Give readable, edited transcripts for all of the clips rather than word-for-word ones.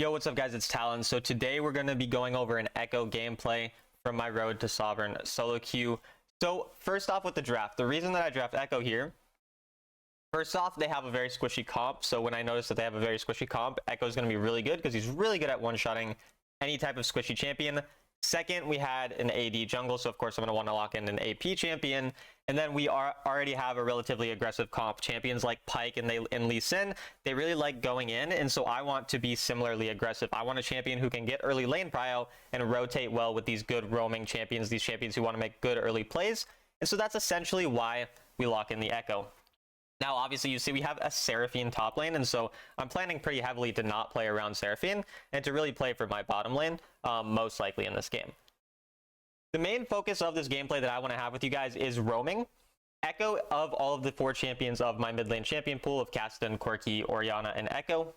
Yo, what's up guys, it's Talon. So today we're going to be going over an Echo gameplay from my Road to Sovereign solo queue. So first off with the draft, the reason that I draft Echo here, first off, they have a very squishy comp. So when I notice that they have a very squishy comp, Echo is going to be really good because he's really good at one-shotting any type of squishy champion. Second, we had an AD jungle, so of course I'm going to want to lock in an AP champion. And then we already have a relatively aggressive comp. Champions like Pyke and Lee Sin, they really like going in, and so I want to be similarly aggressive. I want a champion who can get early lane prio and rotate well with these good roaming champions, these champions who want to make good early plays. And so that's essentially why we lock in the Echo. Now, obviously, you see we have a Seraphine top lane, and so I'm planning pretty heavily to not play around Seraphine and to really play for my bottom lane, most likely in this game. The main focus of this gameplay that I want to have with you guys is roaming. Echo, of all of the 4 champions of my mid lane champion pool of Kassadin, Corki, Orianna, and Echo,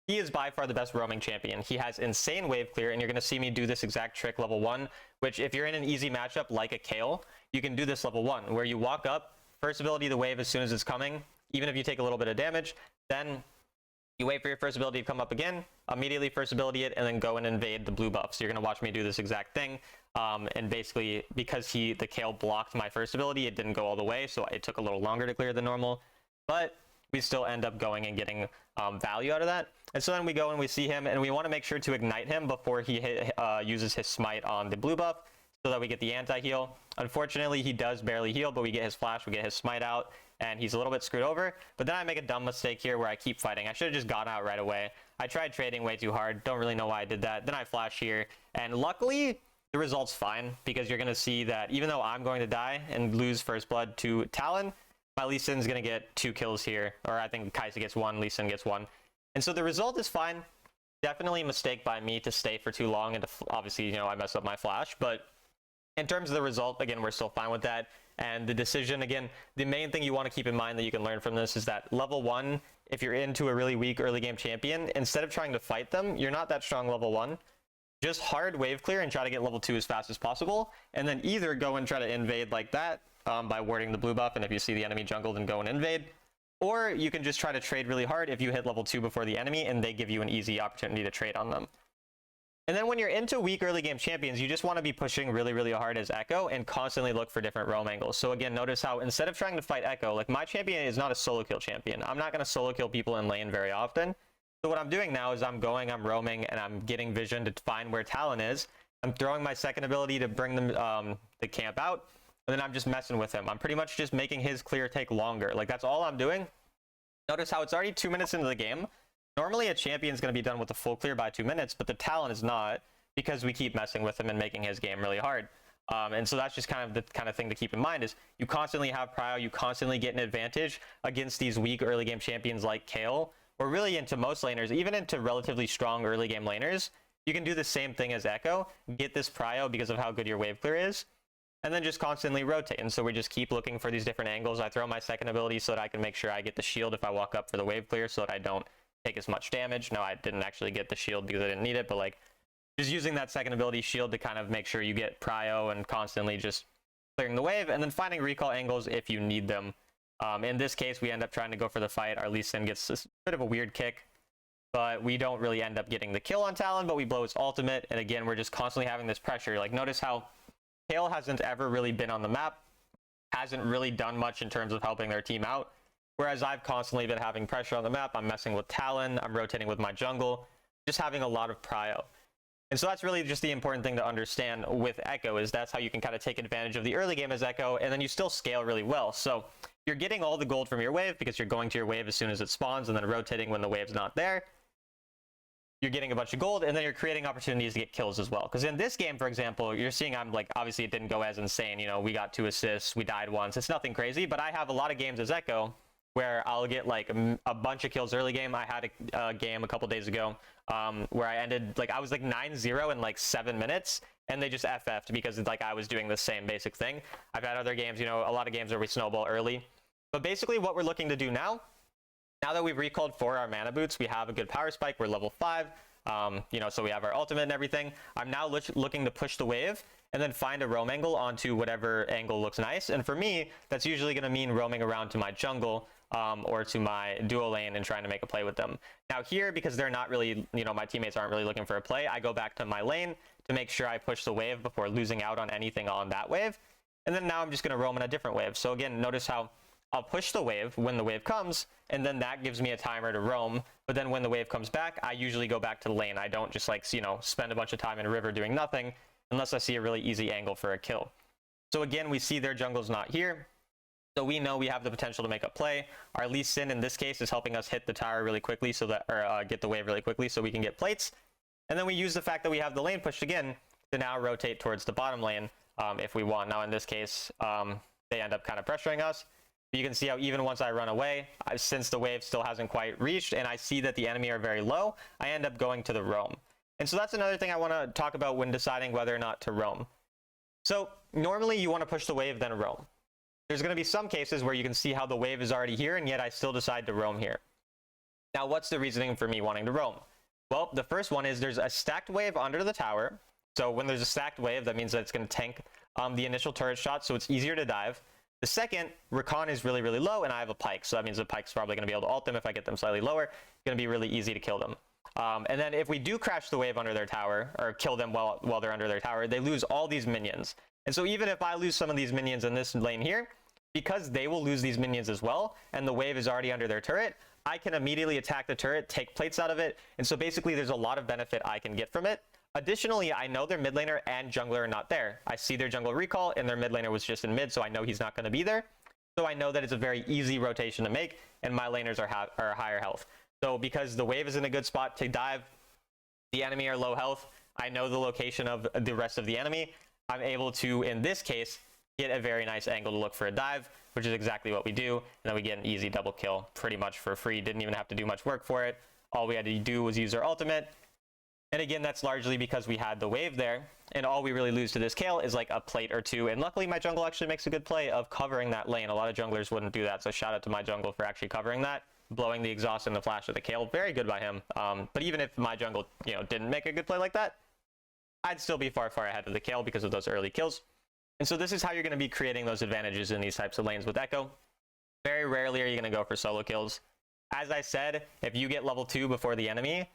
he is by far the best roaming champion. He has insane wave clear, and you're going to see me do this exact trick level 1, which if you're in an easy matchup like a Kayle, you can do this level 1, where you walk up, first ability the wave as soon as it's coming, even if you take a little bit of damage, then you wait for your first ability to come up again, immediately first ability it, and then go and invade the blue buff. So you're going to watch me do this exact thing. And basically, because the Kayle blocked my first ability, it didn't go all the way, so it took a little longer to clear than normal. But we still end up going and getting value out of that. And so then we go and we see him, and we want to make sure to ignite him before he uses his smite on the blue buff, so that we get the anti-heal. Unfortunately, he does barely heal, but we get his flash, we get his smite out, and he's a little bit screwed over. But then I make a dumb mistake here where I keep fighting. I should have just gotten out right away. I tried trading way too hard. Don't really know why I did that. Then I flash here, and luckily, the result's fine, because you're going to see that even though I'm going to die and lose first blood to Talon, my Lee Sin's going to get 2 kills here. Or I think Kai'Sa gets 1, Lee Sin gets 1. And so the result is fine. Definitely a mistake by me to stay for too long, and obviously, you know, I messed up my flash, but in terms of the result, again, we're still fine with that. And the decision, again, the main thing you want to keep in mind that you can learn from this is that level 1, if you're into a really weak early game champion, instead of trying to fight them, you're not that strong level 1. Just hard wave clear and try to get level 2 as fast as possible. And then either go and try to invade like that by warding the blue buff. And if you see the enemy jungle, then go and invade. Or you can just try to trade really hard if you hit level 2 before the enemy and they give you an easy opportunity to trade on them. And then when you're into weak early game champions, you just want to be pushing really, really hard as Echo and constantly look for different roam angles. So again, notice how instead of trying to fight Echo, like my champion is not a solo kill champion. I'm not going to solo kill people in lane very often. So what I'm doing now is I'm roaming, and I'm getting vision to find where Talon is. I'm throwing my second ability to bring them the camp out, and then I'm just messing with him. I'm pretty much just making his clear take longer. Like that's all I'm doing. Notice how it's already 2 minutes into the game. Normally, a champion's going to be done with a full clear by 2 minutes, but the Talon is not, because we keep messing with him and making his game really hard. And so that's just kind of the kind of thing to keep in mind is you constantly have prio, you constantly get an advantage against these weak early game champions like Kayle, or really into most laners, even into relatively strong early game laners. You can do the same thing as Echo, get this prio because of how good your wave clear is, and then just constantly rotate. And so we just keep looking for these different angles. I throw my second ability so that I can make sure I get the shield if I walk up for the wave clear so that I don't take as much damage. No, I didn't actually get the shield because I didn't need it, but like just using that second ability shield to kind of make sure you get prio and constantly just clearing the wave, and then finding recall angles if you need them. In this case, we end up trying to go for the fight. Our Lee Sin gets a bit of a weird kick, but we don't really end up getting the kill on Talon, but we blow his ultimate, and again, we're just constantly having this pressure. Like notice how Kayle hasn't ever really been on the map, hasn't really done much in terms of helping their team out. Whereas I've constantly been having pressure on the map. I'm messing with Talon, I'm rotating with my jungle, just having a lot of prio. And so that's really just the important thing to understand with Echo, is that's how you can kind of take advantage of the early game as Echo, and then you still scale really well. So you're getting all the gold from your wave because you're going to your wave as soon as it spawns and then rotating when the wave's not there. You're getting a bunch of gold, and then you're creating opportunities to get kills as well. Because in this game, for example, you're seeing I'm like, obviously it didn't go as insane. You know, we got 2 assists, we died once. It's nothing crazy, but I have a lot of games as Echo where I'll get like a bunch of kills early game. I had a game a couple days ago where I ended, like I was like 9-0 in like 7 minutes, and they just FF'd because it's like I was doing the same basic thing. I've had other games, you know, a lot of games where we snowball early. But basically what we're looking to do now that we've recalled for our mana boots, we have a good power spike, we're level 5, you know, so we have our ultimate and everything. I'm now looking to push the wave and then find a roam angle onto whatever angle looks nice. And for me, that's usually going to mean roaming around to my jungle, or to my duo lane and trying to make a play with them. Now here, because they're not really, my teammates aren't really looking for a play, I go back to my lane to make sure I push the wave before losing out on anything on that wave. And then now I'm just going to roam in a different wave. So again, notice how I'll push the wave when the wave comes, and then that gives me a timer to roam. But then when the wave comes back, I usually go back to the lane. I don't just like, spend a bunch of time in river doing nothing unless I see a really easy angle for a kill. So again, we see their jungle's not here. So we know we have the potential to make a play. Our Lee Sin in this case is helping us hit the tower really quickly or get the wave really quickly so we can get plates. And then we use the fact that we have the lane pushed again to now rotate towards the bottom lane if we want. Now in this case, they end up kind of pressuring us. But you can see how even once I run away, since the wave still hasn't quite reached and I see that the enemy are very low, I end up going to the roam. And so that's another thing I want to talk about when deciding whether or not to roam. So normally you want to push the wave, then roam. There's going to be some cases where you can see how the wave is already here, and yet I still decide to roam here. Now, what's the reasoning for me wanting to roam? Well, the first one is there's a stacked wave under the tower. So when there's a stacked wave, that means that it's going to tank the initial turret shot, so it's easier to dive. The second, Rakan is really, really low, and I have a Pyke. So that means the Pyke's probably going to be able to ult them if I get them slightly lower. It's going to be really easy to kill them. And then if we do crash the wave under their tower, or kill them while they're under their tower, they lose all these minions. And so even if I lose some of these minions in this lane here, because they will lose these minions as well, and the wave is already under their turret, I can immediately attack the turret, take plates out of it, and so basically there's a lot of benefit I can get from it. Additionally, I know their mid laner and jungler are not there. I see their jungle recall, and their mid laner was just in mid, so I know he's not going to be there. So I know that it's a very easy rotation to make, and my laners are higher health. So because the wave is in a good spot to dive, the enemy are low health, I know the location of the rest of the enemy, I'm able to, in this case, get a very nice angle to look for a dive, which is exactly what we do. And then we get an easy double kill pretty much for free. Didn't even have to do much work for it. All we had to do was use our ultimate. And again, that's largely because we had the wave there. And all we really lose to this Kayle is like a plate or two. And luckily, my jungle actually makes a good play of covering that lane. A lot of junglers wouldn't do that. So shout out to my jungle for actually covering that. Blowing the exhaust and the flash of the Kayle. Very good by him. But even if my jungle didn't make a good play like that, I'd still be far, far ahead of the Kayle because of those early kills. And so this is how you're going to be creating those advantages in these types of lanes with Echo. Very rarely are you going to go for solo kills. As I said, if you get level 2 before the enemy,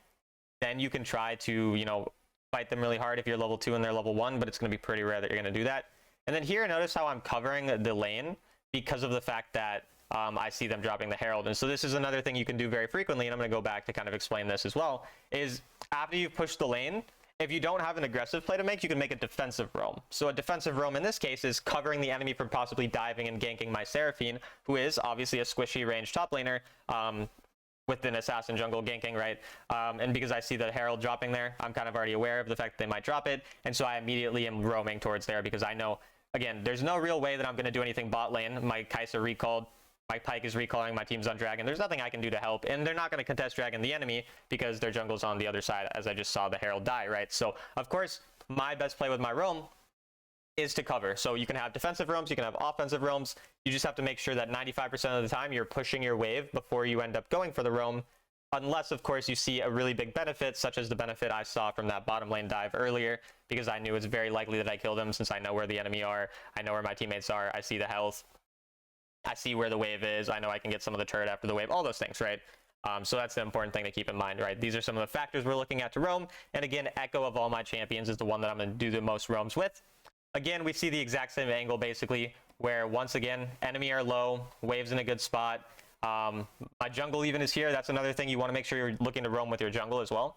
then you can try to, fight them really hard if you're level 2 and they're level 1, but it's going to be pretty rare that you're going to do that. And then here, notice how I'm covering the lane because of the fact that I see them dropping the Herald. And so this is another thing you can do very frequently, and I'm going to go back to kind of explain this as well, is after you've pushed the lane, if you don't have an aggressive play to make, you can make a defensive roam. So a defensive roam in this case is covering the enemy from possibly diving and ganking my Seraphine, who is obviously a squishy range top laner with an assassin jungle ganking, right? And because I see the Herald dropping there, I'm kind of already aware of the fact that they might drop it. And so I immediately am roaming towards there because I know, again, there's no real way that I'm going to do anything bot lane. My Kai'Sa recalled. My Pyke is recalling, my team's on Dragon. There's nothing I can do to help, and they're not going to contest Dragon the enemy because their jungle's on the other side, as I just saw the Herald die, right? So, of course, my best play with my roam is to cover. So you can have defensive roams, you can have offensive roams. You just have to make sure that 95% of the time you're pushing your wave before you end up going for the roam, unless, of course, you see a really big benefit, such as the benefit I saw from that bottom lane dive earlier, because I knew it's very likely that I kill them since I know where the enemy are, I know where my teammates are, I see the health. I see where the wave is. I know I can get some of the turret after the wave, all those things, right? So that's the important thing to keep in mind, right? These are some of the factors we're looking at to roam. And again, Echo of all my champions is the one that I'm going to do the most roams with. Again, we see the exact same angle, basically, where once again, enemy are low, wave's in a good spot. My jungle even is here. That's another thing you want to make sure you're looking to roam with your jungle as well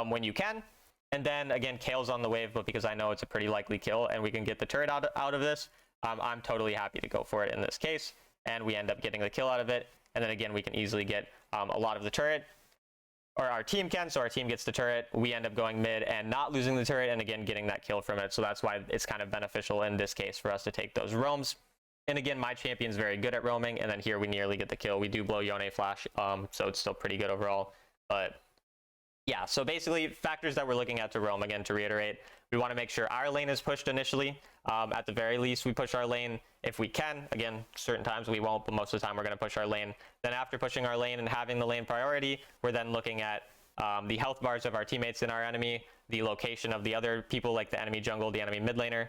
when you can. And then, again, Kayle's on the wave, but because I know it's a pretty likely kill and we can get the turret out of this, I'm totally happy to go for it in this case. And we end up getting the kill out of it. And then again, we can easily get a lot of the turret, or our team can, so our team gets the turret. We end up going mid and not losing the turret, and again, getting that kill from it. So that's why it's kind of beneficial in this case for us to take those roams. And again, my champion's very good at roaming, and then here we nearly get the kill. We do blow Yone flash, so it's still pretty good overall. But yeah, so basically, factors that we're looking at to roam, again, to reiterate, we want to make sure our lane is pushed initially. At the very least, we push our lane if we can. Again, certain times we won't, but most of the time we're going to push our lane. Then after pushing our lane and having the lane priority, we're then looking at the health bars of our teammates and our enemy, the location of the other people like the enemy jungle, the enemy mid laner,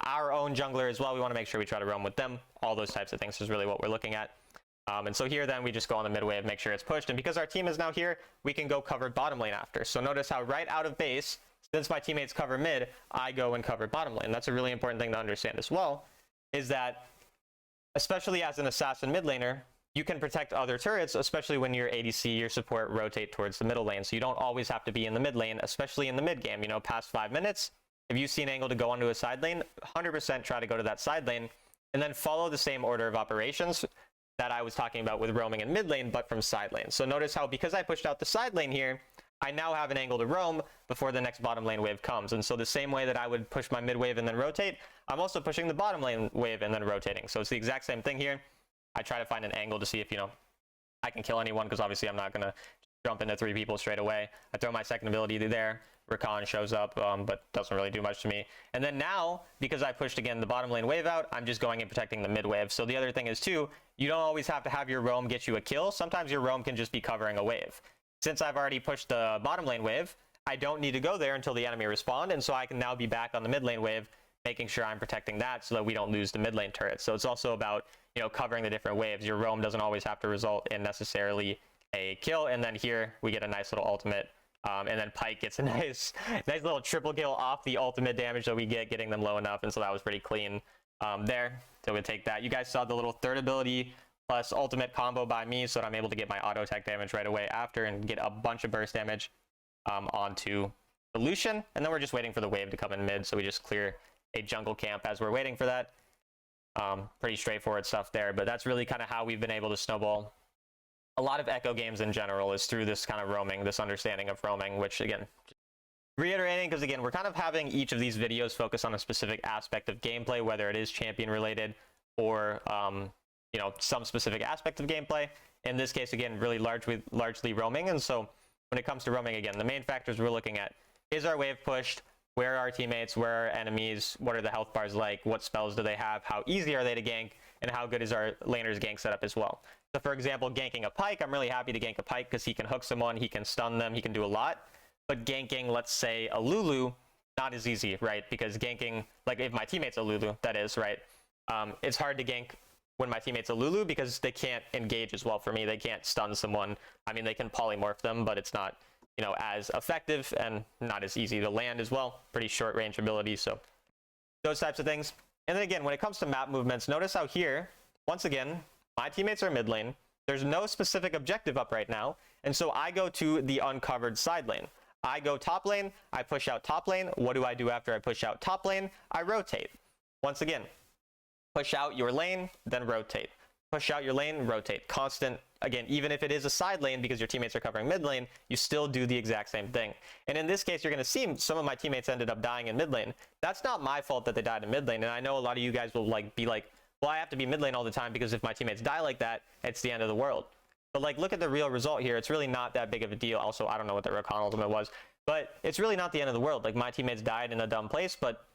our own jungler as well. We want to make sure we try to roam with them. All those types of things is really what we're looking at. And so here then we just go on the mid wave, make sure it's pushed. And because our team is now here, we can go cover bottom lane after. So notice how right out of base, since my teammates cover mid, I go and cover bottom lane. That's a really important thing to understand as well, is that especially as an assassin mid laner, you can protect other turrets, especially when your ADC, your support rotate towards the middle lane. So you don't always have to be in the mid lane, especially in the mid game. You know, past 5 minutes, if you see an angle to go onto a side lane, 100% try to go to that side lane and then follow the same order of operations that I was talking about with roaming in mid lane, but from side lane. So notice how because I pushed out the side lane here, I now have an angle to roam before the next bottom lane wave comes. And so the same way that I would push my mid wave and then rotate, I'm also pushing the bottom lane wave and then rotating. So it's the exact same thing here. I try to find an angle to see if, you know, I can kill anyone, because obviously I'm not going to jump into 3 people straight away. I throw my second ability there. Rakan shows up, but doesn't really do much to me. And then now, because I pushed again the bottom lane wave out, I'm just going and protecting the mid wave. So the other thing is too, you don't always have to have your roam get you a kill. Sometimes your roam can just be covering a wave. Since I've already pushed the bottom lane wave, I don't need to go there until the enemy respawn, and so I can now be back on the mid lane wave, making sure I'm protecting that so that we don't lose the mid lane turret. So it's also about, you know, covering the different waves. Your roam doesn't always have to result in necessarily a kill. And then here we get a nice little ultimate. And then Pyke gets a nice little triple kill off the ultimate damage that we get, getting them low enough. And so that was pretty clean there. So we take that. You guys saw the little third ability plus ultimate combo by me, so that I'm able to get my auto attack damage right away after and get a bunch of burst damage onto the Lucian. And then we're just waiting for the wave to come in mid. So we just clear a jungle camp as we're waiting for that. Pretty straightforward stuff there, but that's really kind of how we've been able to snowball a lot of Echo games in general, is through this kind of roaming, this understanding of roaming, which again, reiterating, because again, we're kind of having each of these videos focus on a specific aspect of gameplay, whether it is champion related or, you know, some specific aspect of gameplay. In this case, again, really largely roaming. And so when it comes to roaming, again, the main factors we're looking at is our wave pushed, where are our teammates, where are our enemies, what are the health bars like, what spells do they have, how easy are they to gank, and how good is our laner's gank setup as well. So for example, ganking a Pyke, I'm really happy to gank a Pyke because he can hook someone, he can stun them, he can do a lot. But ganking, let's say, a Lulu, not as easy, right? Because ganking, like if my teammate's a Lulu, that is, right? It's hard to gank when my teammate's a Lulu because they can't engage as well for me. They can't stun someone. I mean, they can polymorph them, but it's not, you know, as effective and not as easy to land as well. Pretty short range ability, so those types of things. And then again, when it comes to map movements, notice how here, once again, my teammates are mid lane. There's no specific objective up right now, and so I go to the uncovered side lane. I go top lane, I push out top lane. What do I do after I push out top lane? I rotate. Once again, push out your lane, then rotate. Push out your lane, rotate. Constant, again, even if it is a side lane because your teammates are covering mid lane, you still do the exact same thing. And in this case, you're going to see some of my teammates ended up dying in mid lane. That's not my fault that they died in mid lane, and I know a lot of you guys will be like, well, I have to be mid lane all the time because if my teammates die like that, it's the end of the world. But like, look at the real result here. It's really not that big of a deal. Also, I don't know what the Rakan ultimate was, but it's really not the end of the world. Like, my teammates died in a dumb place, but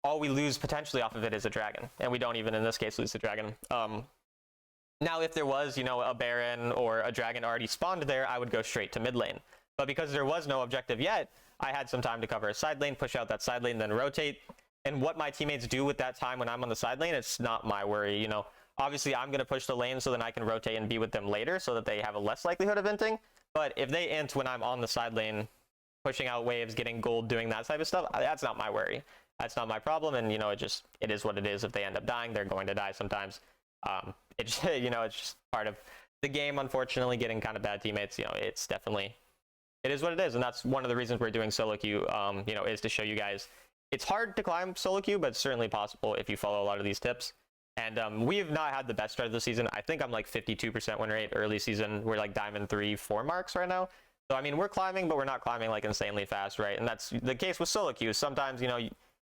all we lose potentially off of it is a dragon, and we don't even in this case lose the dragon. Now, if there was, you know, a Baron or a dragon already spawned there, I would go straight to mid lane. But because there was no objective yet, I had some time to cover a side lane, push out that side lane, then rotate. And what my teammates do with that time when I'm on the side lane, it's not my worry. You know, obviously I'm going to push the lane so then I can rotate and be with them later so that they have a less likelihood of inting. But if they int when I'm on the side lane, pushing out waves, getting gold, doing that type of stuff, that's not my worry. That's not my problem. And, you know, it is what it is. If they end up dying, they're going to die sometimes. It's, you know, it's just part of the game, unfortunately, getting kind of bad teammates. You know, it's definitely, it is what it is. And that's one of the reasons we're doing solo queue, you know, is to show you guys it's hard to climb solo queue, but it's certainly possible if you follow a lot of these tips. And we have not had the best start of the season. I think I'm like 52% win rate early season. We're like diamond 3-4 marks right now. So, I mean, we're climbing, but we're not climbing like insanely fast, right? And that's the case with solo queue. Sometimes, you know,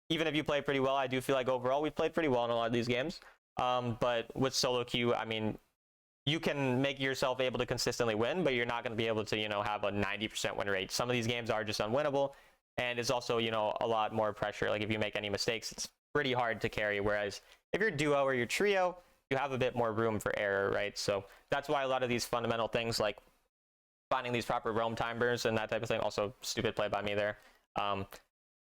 even if you play pretty well, I do feel like overall we've played pretty well in a lot of these games. But with solo queue, I mean, you can make yourself able to consistently win, but you're not going to be able to, you know, have a 90% win rate. Some of these games are just unwinnable. And it's also, you know, a lot more pressure. Like if you make any mistakes, it's pretty hard to carry. Whereas if you're duo or you're trio, you have a bit more room for error, right? So that's why a lot of these fundamental things like finding these proper roam timers and that type of thing, also stupid play by me there.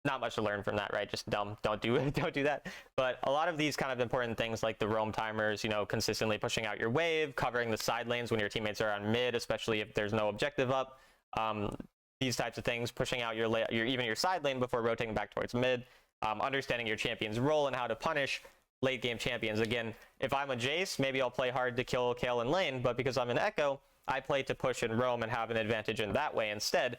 not much to learn from that, right? Just dumb. Don't do it. Don't do that. But a lot of these kind of important things like the roam timers, you know, consistently pushing out your wave, covering the side lanes when your teammates are on mid, especially if there's no objective up. These types of things, pushing out even your side lane before rotating back towards mid, understanding your champion's role and how to punish late game champions. Again, if I'm a Jace, maybe I'll play hard to kill Kayle in lane, but because I'm an Echo, I play to push and roam and have an advantage in that way instead.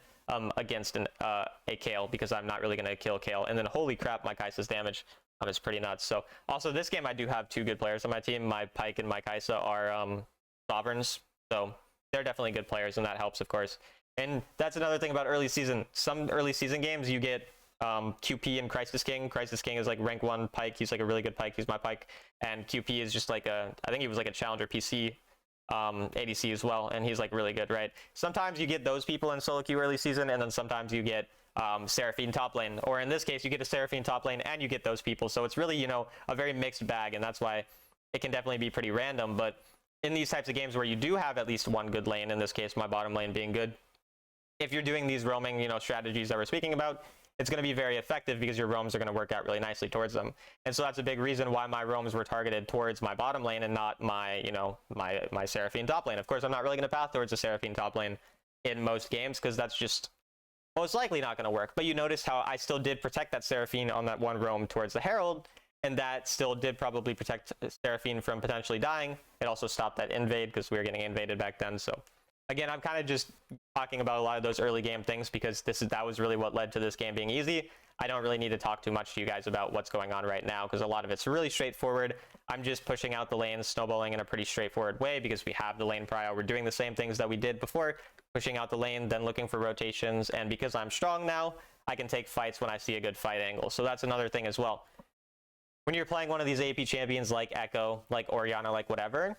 Against a Kayle, because I'm not really going to kill Kayle. And then holy crap, my Kai'Sa's damage is pretty nuts. So also this game I do have 2 good players on my team. My Pyke and my Kai'Sa are Sovereigns, so they're definitely good players, and that helps, of course. And that's another thing about early season. Some early season games you get QP and Crisis King. Crisis King is like rank 1 Pyke. He's like a really good Pyke. He's my Pyke. And QP is just like I think he was like a challenger PC ADC as well, and he's like really good, right? Sometimes you get those people in solo queue early season, and then sometimes you get Seraphine top lane, or in this case you get a Seraphine top lane and you get those people. So it's really, you know, a very mixed bag, and that's why it can definitely be pretty random. But in these types of games where you do have at least one good lane, in this case my bottom lane being good, if you're doing these roaming, you know, strategies that we're speaking about, it's going to be very effective because your roams are going to work out really nicely towards them. And so that's a big reason why my roams were targeted towards my bottom lane and not my, you know, my Seraphine top lane. Of course, I'm not really going to path towards a Seraphine top lane in most games because that's just most likely not going to work. But you notice how I still did protect that Seraphine on that one roam towards the Herald, and that still did probably protect Seraphine from potentially dying. It also stopped that invade because we were getting invaded back then. So again, I'm kind of just talking about a lot of those early game things because that was really what led to this game being easy. I don't really need to talk too much to you guys about what's going on right now because a lot of it's really straightforward. I'm just pushing out the lanes, snowballing in a pretty straightforward way because we have the lane prio. We're doing the same things that we did before, pushing out the lane, then looking for rotations. And because I'm strong now, I can take fights when I see a good fight angle. So that's another thing as well. When you're playing one of these AP champions like Echo, like Orianna, like whatever,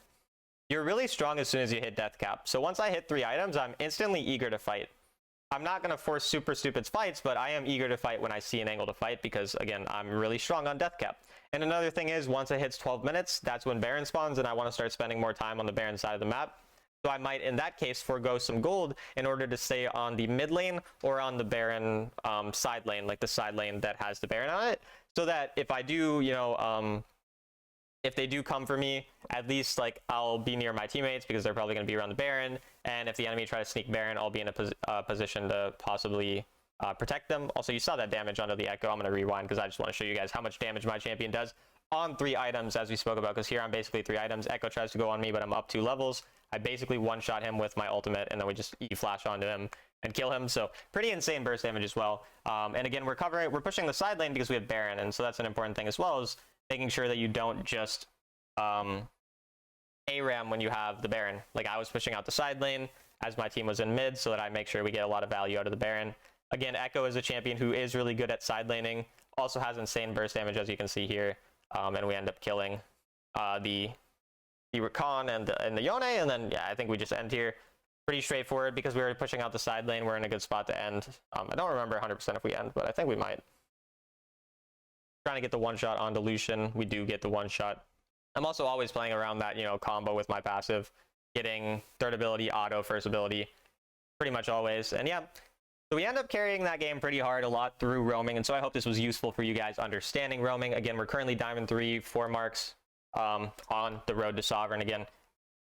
you're really strong as soon as you hit death cap. So once I hit 3 items, I'm instantly eager to fight. I'm not going to force super stupid fights, but I am eager to fight when I see an angle to fight because, again, I'm really strong on death cap. And another thing is, once it hits 12 minutes, that's when Baron spawns, and I want to start spending more time on the Baron side of the map. So I might, in that case, forego some gold in order to stay on the mid lane or on the Baron side lane, like the side lane that has the Baron on it, so that if I do, you know, if they do come for me, at least like I'll be near my teammates because they're probably going to be around the Baron. And if the enemy try to sneak Baron, I'll be in a position to possibly protect them. Also, you saw that damage onto the Echo. I'm going to rewind because I just want to show you guys how much damage my champion does on 3 items, as we spoke about, because here I'm basically 3 items. Echo tries to go on me, but I'm up 2 levels. I basically one-shot him with my ultimate, and then we just E-flash onto him and kill him. So pretty insane burst damage as well. And again, we're pushing the side lane because we have Baron, and so that's an important thing as well, is making sure that you don't just ARAM when you have the Baron. Like I was pushing out the side lane as my team was in mid so that I make sure we get a lot of value out of the Baron. Again, Echo is a champion who is really good at side laning, also has insane burst damage as you can see here, and we end up killing the Rakan and the Yone, and then yeah, I think we just end here. Pretty straightforward because we were pushing out the side lane. We're in a good spot to end. I don't remember 100% if we end, but I think we might. Trying to get the one shot onto Lucian. We do get the one shot. I'm also always playing around that, you know, combo with my passive, getting third ability, auto, first ability, pretty much always. And yeah, so we end up carrying that game pretty hard, a lot through roaming. And so I hope this was useful for you guys understanding roaming. Again, we're currently Diamond 3, 4 marks on the road to Sovereign. Again,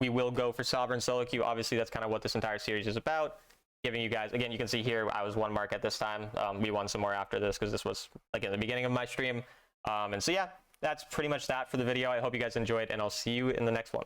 we will go for Sovereign solo queue. Obviously, that's kind of what this entire series is about. Giving you guys, again, you can see here, I was 1 mark at this time. We won some more after this because this was, again, the beginning of my stream. And so, yeah, that's pretty much that for the video. I hope you guys enjoyed, and I'll see you in the next one.